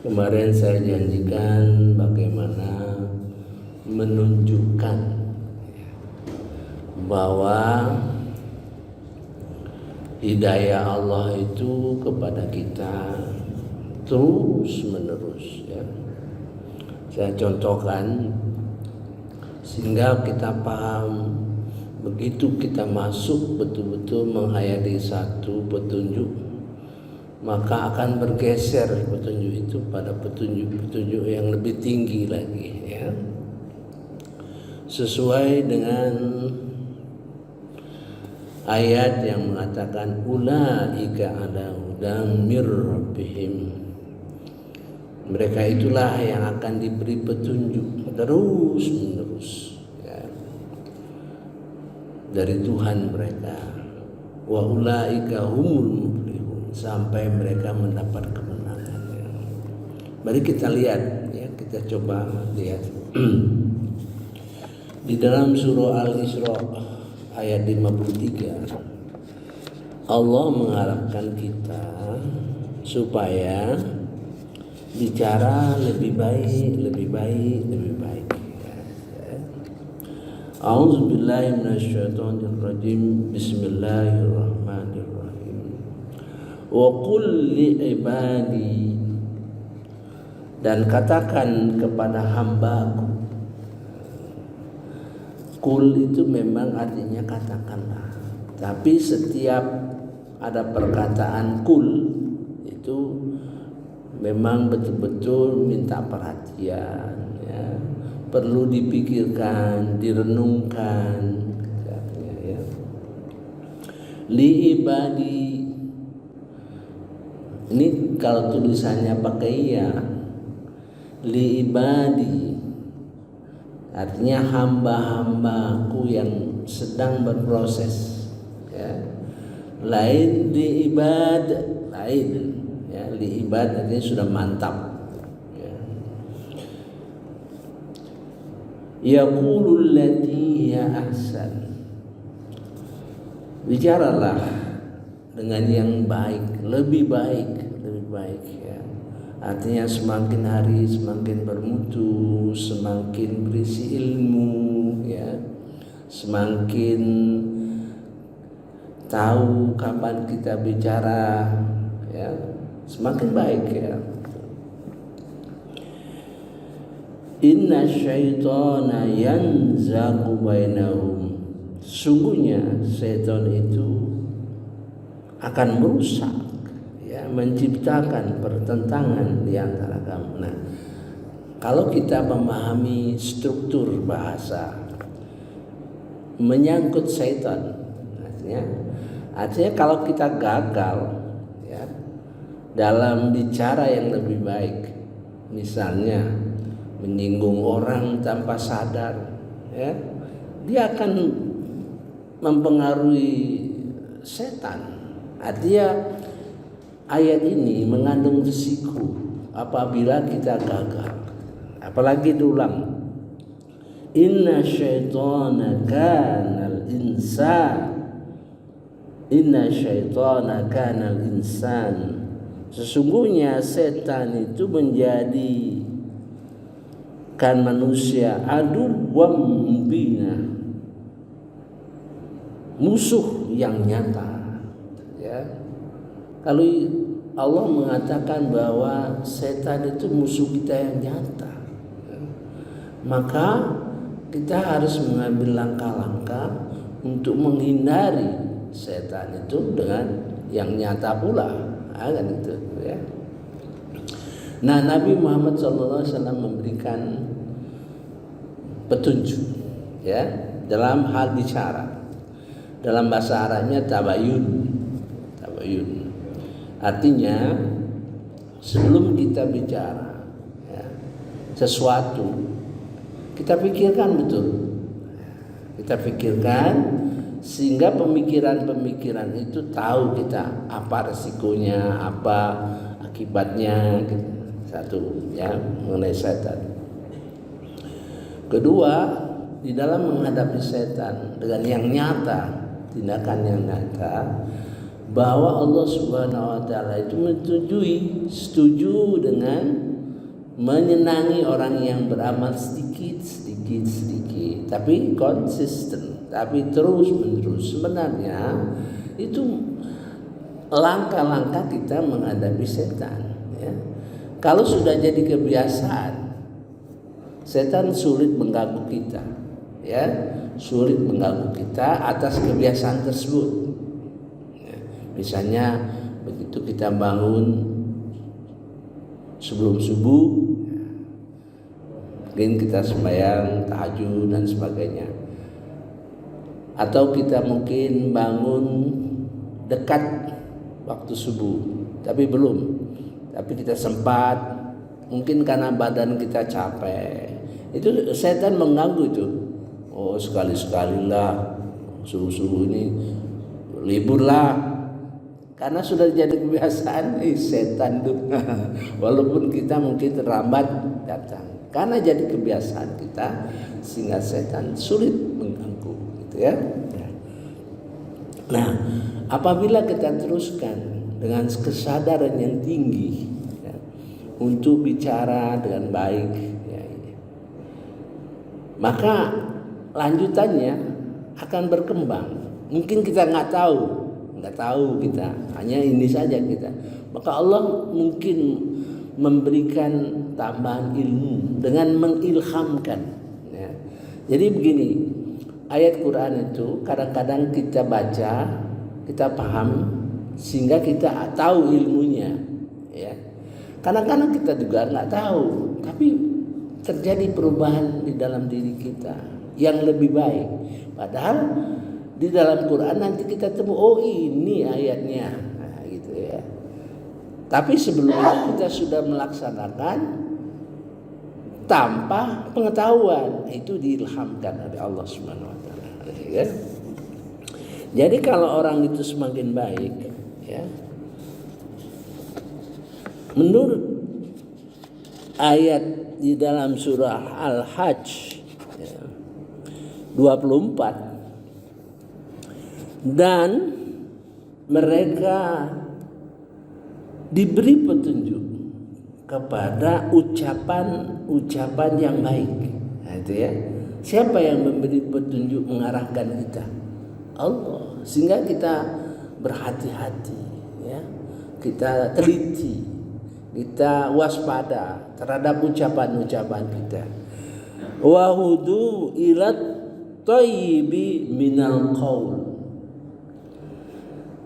Kemarin saya janjikan bagaimana menunjukkan bahwa hidayah Allah itu kepada kita terus menerus, ya. Saya contohkan sehingga kita paham, begitu kita masuk betul-betul menghayati satu petunjuk, maka akan bergeser petunjuk itu pada petunjuk-petunjuk yang lebih tinggi lagi, ya. Sesuai dengan ayat yang mengatakan ulaika ala hudan mir rabbihim. Mereka itulah yang akan diberi petunjuk terus menerus, ya, dari Tuhan mereka. Wa ulaika humul muflihun, sampai mereka mendapat kemenangan, ya. Mari kita lihat, ya, kita coba lihat di dalam surah Al-Isra ayat 53. Allah mengharapkan kita supaya bicara lebih baik, lebih baik, lebih baik. A'udzubillahi minasyaitonirrajim. Bismillahirrahmanirrahim. Wa qul li ibadi, dan katakan kepada hambaku. Kul itu memang artinya katakanlah, tapi setiap ada perkataan kul itu memang betul-betul minta perhatian, ya. Perlu dipikirkan, direnungkan, ya. Li ibadi, ini kalau tulisannya pakai ya, li ibadi artinya hamba-hambaku yang sedang berproses, ya. Lain li ibad, lain, ya. Li ibad artinya sudah mantap, ya. Yaqulul lati ya ahsan, bicaralah dengan yang baik, lebih baik, lebih baik, ya. Artinya semakin hari semakin bermutu, semakin berisi ilmu, ya. Semakin tahu kapan kita bicara, ya, semakin baik, ya. Inna syaitana yanzagu bainahum, sungguhnya syaitan itu akan merusak, ya, menciptakan pertentangan di antara kamu. Nah, kalau kita memahami struktur bahasa menyangkut syaitan, artinya kalau kita gagal, ya, dalam bicara yang lebih baik, misalnya menyinggung orang tanpa sadar, ya, dia akan mempengaruhi setan. Artinya ayat ini mengandung risiko apabila kita gagal. Apalagi diulang, inna syaitana kanal insan, inna syaitana kanal insan, sesungguhnya setan itu menjadi kan manusia aduwwam mubina, musuh yang nyata, ya. Kalau Allah mengatakan bahwa setan itu musuh kita yang nyata, maka kita harus mengambil langkah-langkah untuk menghindari setan itu dengan yang nyata pula, kan itu, ya. Nah, Nabi Muhammad SAW memberikan petunjuk, ya, dalam hal bicara. Dalam bahasa Arabnya tabayun. Tabayun artinya sebelum kita bicara, ya, sesuatu, kita pikirkan betul. Kita pikirkan sehingga pemikiran-pemikiran itu tahu kita apa resikonya, apa akibatnya, gitu. Satu, ya, mengenai setan. Kedua, di dalam menghadapi setan dengan yang nyata, tindakan yang nyata, bahwa Allah Subhanahu wa taala itu setuju dengan menyenangi orang yang beramal sedikit, tapi konsisten, tapi terus menerus. Sebenarnya itu langkah-langkah kita menghadapi setan. Ya. Kalau sudah jadi kebiasaan, setan sulit mengganggu kita, ya, sulit mengganggu kita atas kebiasaan tersebut. Ya. Misalnya begitu kita bangun sebelum subuh, mungkin kita sembahyang tahajud dan sebagainya, atau kita mungkin bangun dekat waktu subuh tapi kita sempat, mungkin karena badan kita capek, itu setan mengganggu itu. Oh, sekali-sekalilah subuh-subuh ini liburlah, karena sudah jadi kebiasaan. Setan tuh walaupun kita mungkin terlambat datang, karena jadi kebiasaan kita, sehingga setan sulit mengganggu, gitu ya. Nah, apabila kita teruskan dengan kesadaran yang tinggi, ya, untuk bicara dengan baik, ya, maka lanjutannya akan berkembang. Mungkin kita nggak tahu kita, hanya ini saja kita. Maka Allah mungkin memberikan tambahan ilmu dengan mengilhamkan. Ya. Jadi begini, ayat Quran itu kadang-kadang kita baca, kita paham, sehingga kita tahu ilmunya. Ya. Kadang-kadang kita juga nggak tahu, tapi terjadi perubahan di dalam diri kita yang lebih baik. Padahal di dalam Quran nanti kita temu, oh ini ayatnya, nah, gitu ya. Tapi sebelumnya kita sudah melaksanakan tanpa pengetahuan, itu diilhamkan oleh Allah Subhanahu wa taala, ya. Jadi kalau orang itu semakin baik, ya, menurut ayat di dalam surah Al-Hajj, ya, 24, dan mereka diberi petunjuk kepada ucapan yang baik. Nah, itu ya. Siapa yang memberi petunjuk mengarahkan kita? Allah. Sehingga kita berhati-hati, ya. Kita teliti, kita waspada terhadap ucapan-ucapan kita. Wa hudu ilat thayyibi minal qaul.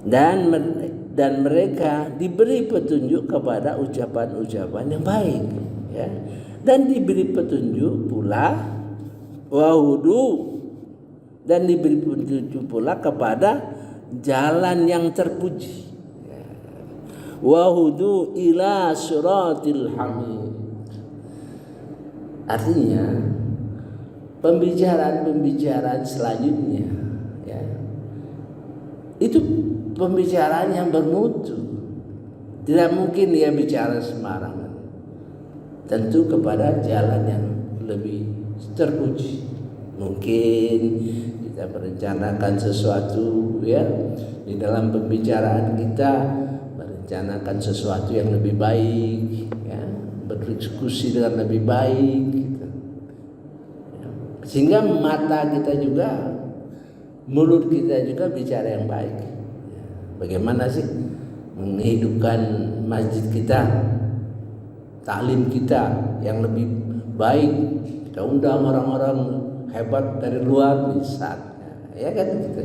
Dan mereka diberi petunjuk kepada ucapan-ucapan yang baik, ya. Dan diberi petunjuk pula wahudu, dan diberi petunjuk pula kepada jalan yang terpuji, ya. Wahudu ila siratil hamid. Artinya pembicaraan selanjutnya, ya, itu pembicaraan yang bermutu. Tidak mungkin dia bicara sembarangan. Tentu kepada jalan yang lebih terpuji. Mungkin kita merencanakan sesuatu, ya, di dalam pembicaraan kita merencanakan sesuatu yang lebih baik, ya, berdiskusi dengan lebih baik, gitu. Ya. Sehingga mata kita juga, mulut kita juga bicara yang baik. Bagaimana sih menghidupkan masjid kita, taklim kita yang lebih baik? Kita undang orang-orang hebat dari luar misalnya, ya kan gitu.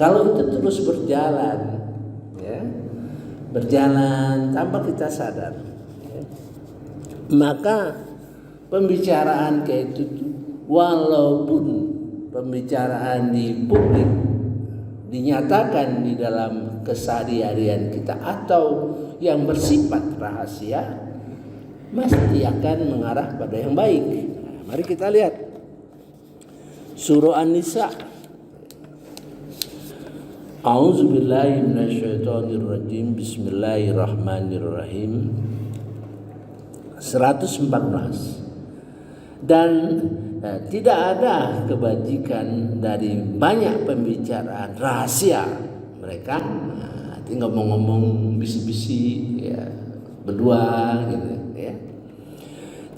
Kalau itu terus berjalan, ya, berjalan tanpa kita sadar, ya, maka pembicaraan kayak itu, walaupun pembicaraan di publik dinyatakan di dalam keseharian kita atau yang bersifat rahasia, mesti akan mengarah pada yang baik. Nah, mari kita lihat surah An-Nisa. A'udzubillahi minasyaitonirrajim. Bismillahirrahmanirrahim. 114. Dan tidak ada kebajikan dari banyak pembicaraan rahasia mereka. Ngomong-ngomong bisi-bisi, ya, berdua gitu ya.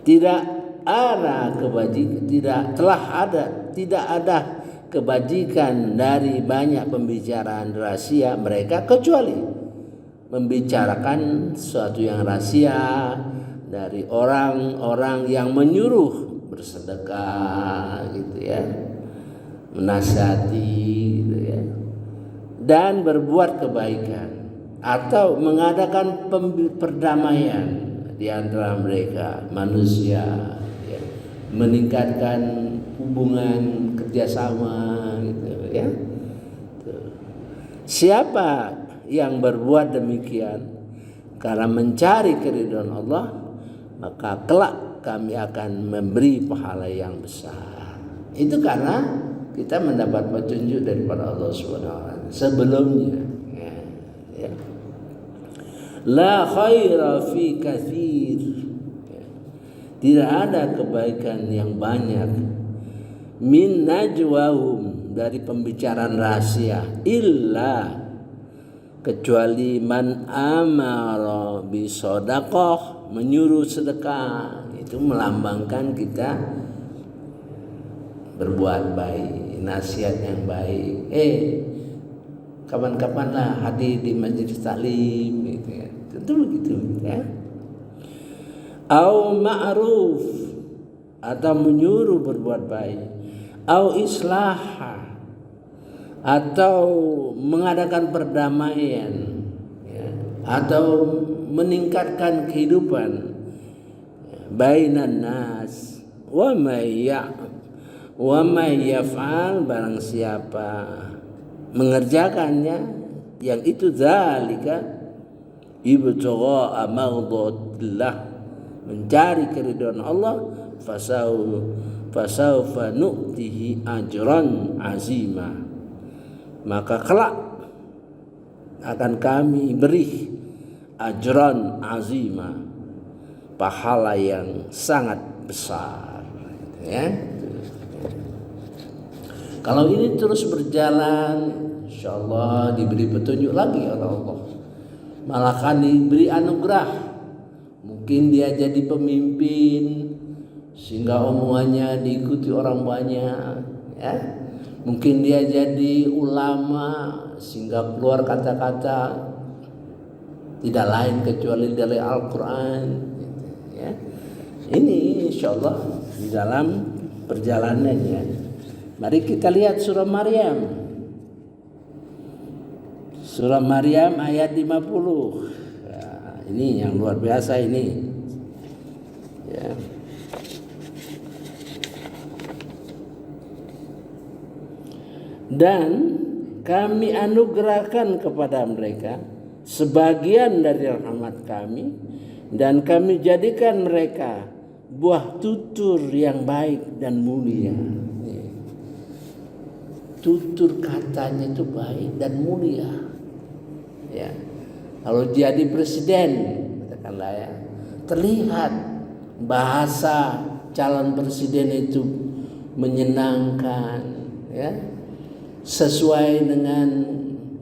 Tidak ada kebajikan, tidak ada kebajikan dari banyak pembicaraan rahasia mereka kecuali membicarakan sesuatu yang rahasia dari orang-orang yang menyuruh bersedekah gitu ya, menasihati gitu ya, dan berbuat kebaikan atau mengadakan perdamaian di antara mereka manusia ya, meningkatkan hubungan kerjasama gitu ya. Siapa yang berbuat demikian karena mencari keridhaan Allah, maka kelak kami akan memberi pahala yang besar. Itu karena kita mendapat petunjuk daripada Allah SWT sebelumnya ya. La khaira fi katsir, tidak ada kebaikan yang banyak min najwahum, dari pembicaraan rahasia, illa, kecuali man amara bi shadaqah, menyuruh sedekah. Itu melambangkan kita berbuat baik, nasihat yang baik. Kapan-kapanlah hadir di majelis taklim gitu ya. Tentu begitu ya. Au ma'ruf, atau menyuruh berbuat baik. Au islah, atau mengadakan perdamaian ya, atau meningkatkan kehidupan bainan nas. Wa may yaf'al, barang siapa mengerjakannya yang itu, zalika ibtigha'a mardhatillah, mencari keridhaan Allah, fasawfa nu'tihi ajran azima, maka kelak akan kami beri ajran azima, pahala yang sangat besar ya. Kalau ini terus berjalan, insyaallah diberi petunjuk lagi oleh Allah, malah kan diberi anugerah. Mungkin dia jadi pemimpin sehingga omongannya diikuti orang banyak ya. Mungkin dia jadi ulama sehingga keluar kata-kata tidak lain kecuali dari Al-Quran ya. Ini insyaallah di dalam perjalanannya. Mari kita lihat surah Maryam. Surah Maryam ayat 50. Nah, ini yang luar biasa ini. Ya. Dan kami anugerahkan kepada mereka sebagian dari rahmat kami, dan kami jadikan mereka buah tutur yang baik dan mulia. Tutur katanya itu baik dan mulia ya. Kalau jadi presiden katakanlah ya, terlihat bahasa calon presiden itu menyenangkan ya, sesuai dengan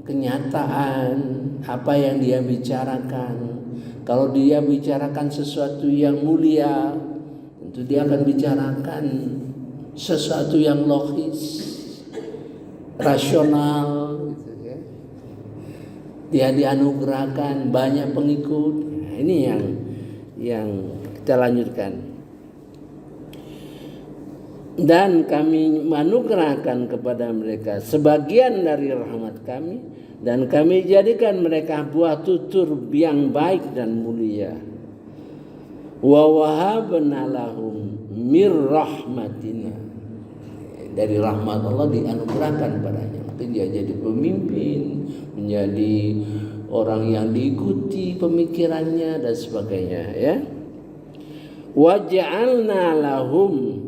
kenyataan apa yang dia bicarakan. Kalau dia bicarakan sesuatu yang mulia, tentu dia akan bicarakan sesuatu yang logis, rasional gitu ya. Dia dianugerahkan banyak pengikut. Nah, ini yang kita lanjutkan. Dan kami menganugerahkan kepada mereka sebagian dari rahmat kami, dan kami jadikan mereka buah tutur yang baik dan mulia. Wa wahabna lahum mir rahmatina, dari rahmat Allah dianugerahkan padanya. Mungkin dia jadi pemimpin, menjadi orang yang diikuti pemikirannya dan sebagainya ya. Waja'alna lahum,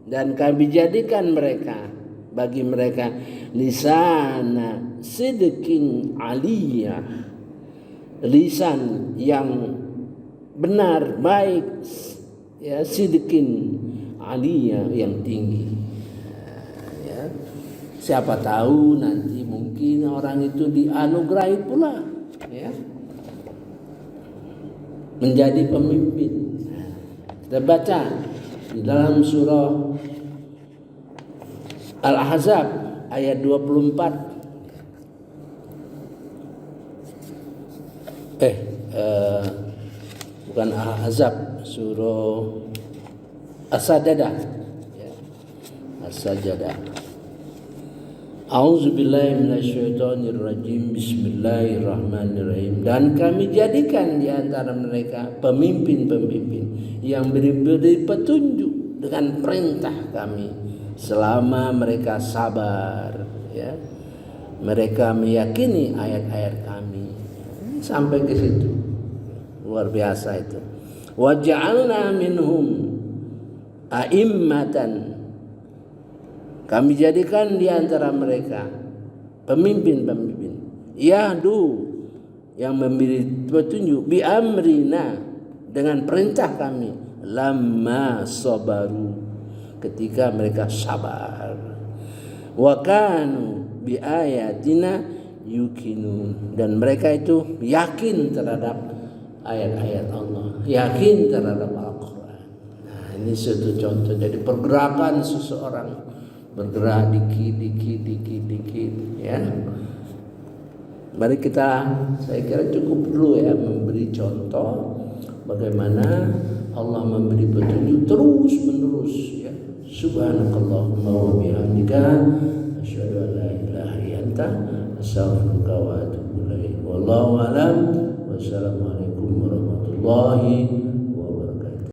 dan kami jadikan mereka, bagi mereka, lisana sidqin aliyah, lisan yang benar baik ya, sidqin aliyah, yang tinggi. Siapa tahu nanti mungkin orang itu dianugerahi pula ya. menjadi pemimpin. Kita baca di dalam surah Al-Ahzab ayat 24. Bukan Al-Ahzab, surah As-Sajdah. Ya. As-Sajdah. A'udzubillahi minasyaitonirrajim. Bismillahirrahmanirrahim. Dan kami jadikan di antara mereka pemimpin-pemimpin yang beri petunjuk dengan perintah kami selama mereka sabar, ya. Mereka meyakini ayat-ayat kami. Sampai ke situ. Luar biasa itu. Wa ja'alna minhum a'immatan. Kami jadikan di antara mereka pemimpin-pemimpin yahdu, yang memberi petunjuk, bi amrina, dengan perintah kami, lamma sabaru, ketika mereka sabar, wa kanu bi ayatina yuqinun, dan mereka itu yakin terhadap ayat-ayat Allah, yakin terhadap Al-Quran. Nah, ini satu contoh. Jadi pergerakan seseorang bergerak dikit, ya. Mari kita, saya kira cukup dulu ya, memberi contoh bagaimana Allah memberi petunjuk terus menerus, ya. Subhanakallahumma wa bihamdika asyhadu an la ilaha illa anta astaghfiruka wa atubu ilaik. Wallahu a'lam. Wassalamualaikum warahmatullahi